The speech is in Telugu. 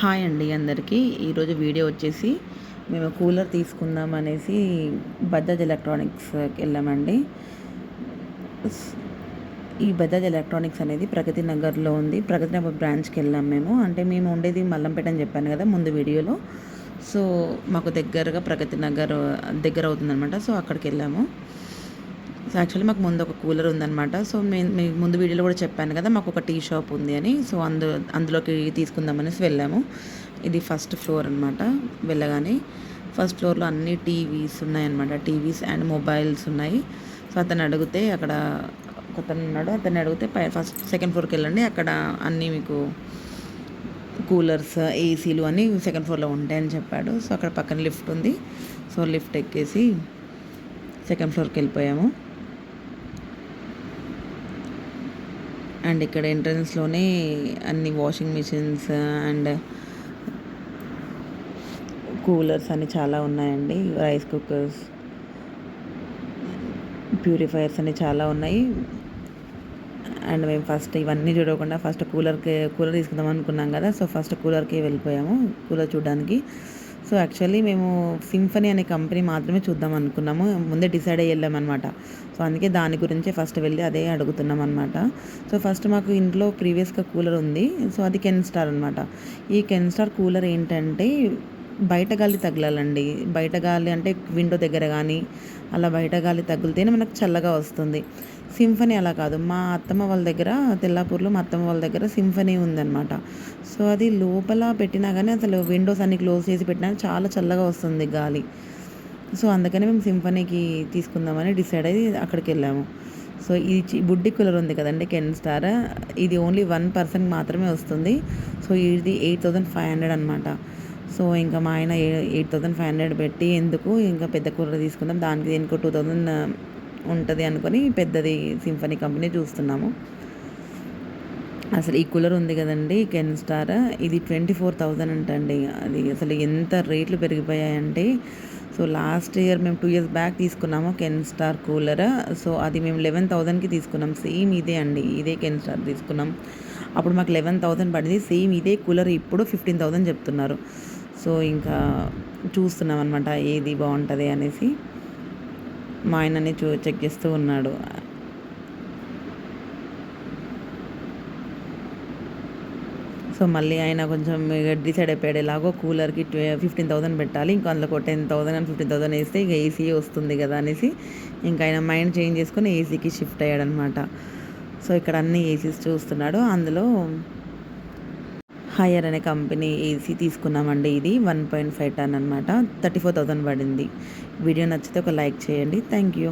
హాయ్ అండి అందరికీ. ఈరోజు వీడియో వచ్చేసి మేము కూలర్ తీసుకుందాం అనేసి బజాజ్ ఎలక్ట్రానిక్స్కి వెళ్ళామండి. ఈ బజాజ్ ఎలక్ట్రానిక్స్ అనేది ప్రగతి నగర్లో ఉంది. ప్రగతి నగర్ బ్రాంచ్కి వెళ్ళాం మేము. అంటే మేము ఉండేది మల్లంపేట అని చెప్పాను కదా ముందు వీడియోలో. సో మాకు దగ్గరగా ప్రగతి నగర్ దగ్గర అవుతుందన్నమాట. సో అక్కడికి వెళ్ళాము. సో యాక్చువల్లీ మాకు ముందు ఒక కూలర్ ఉందన్నమాట. సో మీ ముందు వీడియోలో కూడా చెప్పాను కదా మాకు ఒక టీ షాప్ ఉంది అని. సో అందులోకి తీసుకుందామనేసి వెళ్ళాము. ఇది ఫస్ట్ ఫ్లోర్ అనమాట. వెళ్ళగానే ఫస్ట్ ఫ్లోర్లో అన్ని టీవీస్ ఉన్నాయన్నమాట. టీవీస్ అండ్ మొబైల్స్ ఉన్నాయి. సో అతను అడిగితే అక్కడ ఒకతను ఉన్నాడు. అతన్ని అడిగితే సెకండ్ ఫ్లోర్కి వెళ్ళండి, అక్కడ అన్నీ మీకు కూలర్స్ ఏసీలు అన్నీ సెకండ్ ఫ్లోర్లో ఉంటాయని చెప్పాడు. సో అక్కడ పక్కన లిఫ్ట్ ఉంది. సో లిఫ్ట్ ఎక్కేసి సెకండ్ ఫ్లోర్కి వెళ్ళిపోయాము. అండ్ ఇక్కడ ఎంట్రన్స్లోనే అన్ని వాషింగ్ మిషన్స్ అండ్ కూలర్స్ అన్ని చాలా ఉన్నాయండి. రైస్ కుక్కర్స్, ప్యూరిఫైయర్స్ అన్ని చాలా ఉన్నాయి. అండ్ మేము ఫస్ట్ ఇవన్నీ చూడకుండా ఫస్ట్ కూలర్ తీసుకుందాం అనుకున్నాం కదా. సో ఫస్ట్ కూలర్కి వెళ్ళిపోయాము, కూలర్ చూడడానికి. సో యాక్చువల్లీ మేము సింఫనీ అనే కంపెనీ మాత్రమే చూద్దాం అనుకున్నాము. ముందే డిసైడ్ అయ్యి వెళ్ళామన్నమాట. సో అందుకే దాని గురించే ఫస్ట్ వెళ్ళి అదే అడుగుతున్నాం అనమాట. సో ఫస్ట్ మాకు ఇంట్లో ప్రీవియస్గా కూలర్ ఉంది. సో అది కెన్స్టార్ అనమాట. ఈ కెన్స్టార్ కూలర్ ఏంటంటే బయట గాలి తగలాలండి. బయట గాలి అంటే విండో దగ్గర కానీ అలా బయట గాలి తగిలితేనే మనకు చల్లగా వస్తుంది. సింఫనీ అలా కాదు. మా అత్తమ్మ వాళ్ళ దగ్గర తెల్లాపూర్లో మా అత్తమ్మ వాళ్ళ దగ్గర సింఫనీ ఉందన్నమాట. సో అది లోపల పెట్టినా కానీ అసలు విండోస్ అన్ని క్లోజ్ చేసి పెట్టినా చాలా చల్లగా వస్తుంది గాలి. సో అందుకని మేము సింఫనీకి తీసుకుందామని డిసైడ్ అయ్యి అక్కడికి వెళ్ళాము. సో ఈ బుడ్డి కూలర్ ఉంది కదండి కెన్స్టార్, ఇది ఓన్లీ 1 పర్సన్కి మాత్రమే వస్తుంది. సో ఇది 8500 అనమాట. సో ఇంకా మా ఆయన 8500 పెట్టి ఎందుకు, ఇంకా పెద్ద కూలర్ తీసుకుందాం, దానికి ఇంకో 2000 ఉంటుంది అనుకొని పెద్దది సింఫనీ కంపెనీ చూస్తున్నాము. అసలు ఈ కూలర్ ఉంది కదండి కెన్స్టార్, ఇది 24,000 అంటండి. అది అసలు ఎంత రేట్లు పెరిగిపోయాయంటే, సో లాస్ట్ ఇయర్ మేము 2 years బ్యాక్ తీసుకున్నాము కెన్స్టార్ కూలర్. సో అది మేము 11,000కి తీసుకున్నాం. సేమ్ ఇదే అండి, ఇదే కెన్స్టార్ తీసుకున్నాం. అప్పుడు మాకు 11,000 పడింది. సేమ్ ఇదే కూలర్ ఇప్పుడు 15,000 చెప్తున్నారు. సో ఇంకా చూస్తున్నాం అనమాట ఏది బాగుంటుంది అనేసి. మా ఆయనని చెక్ చేస్తూ ఉన్నాడు. సో మళ్ళీ ఆయన కొంచెం డిసైడ్ అయిపోయాడు, ఎలాగో కూలర్కి 15,000 పెట్టాలి, ఇంకా అందులో 10,000 and 15,000 వేస్తే ఇక ఏసీ వస్తుంది కదా అనేసి ఇంకా ఆయన మైండ్ చేంజ్ చేసుకొని ఏసీకి షిఫ్ట్ అయ్యాడనమాట. సో ఇక్కడ అన్ని ఏసీస్ చూస్తున్నాడు. అందులో హైయర్ అనే కంపెనీ ఏసీ తీసుకున్నామండి. ఇది 1.5 ton అనమాట. 34,000 పడింది. వీడియో నచ్చితే ఒక లైక్ చేయండి. Thank you.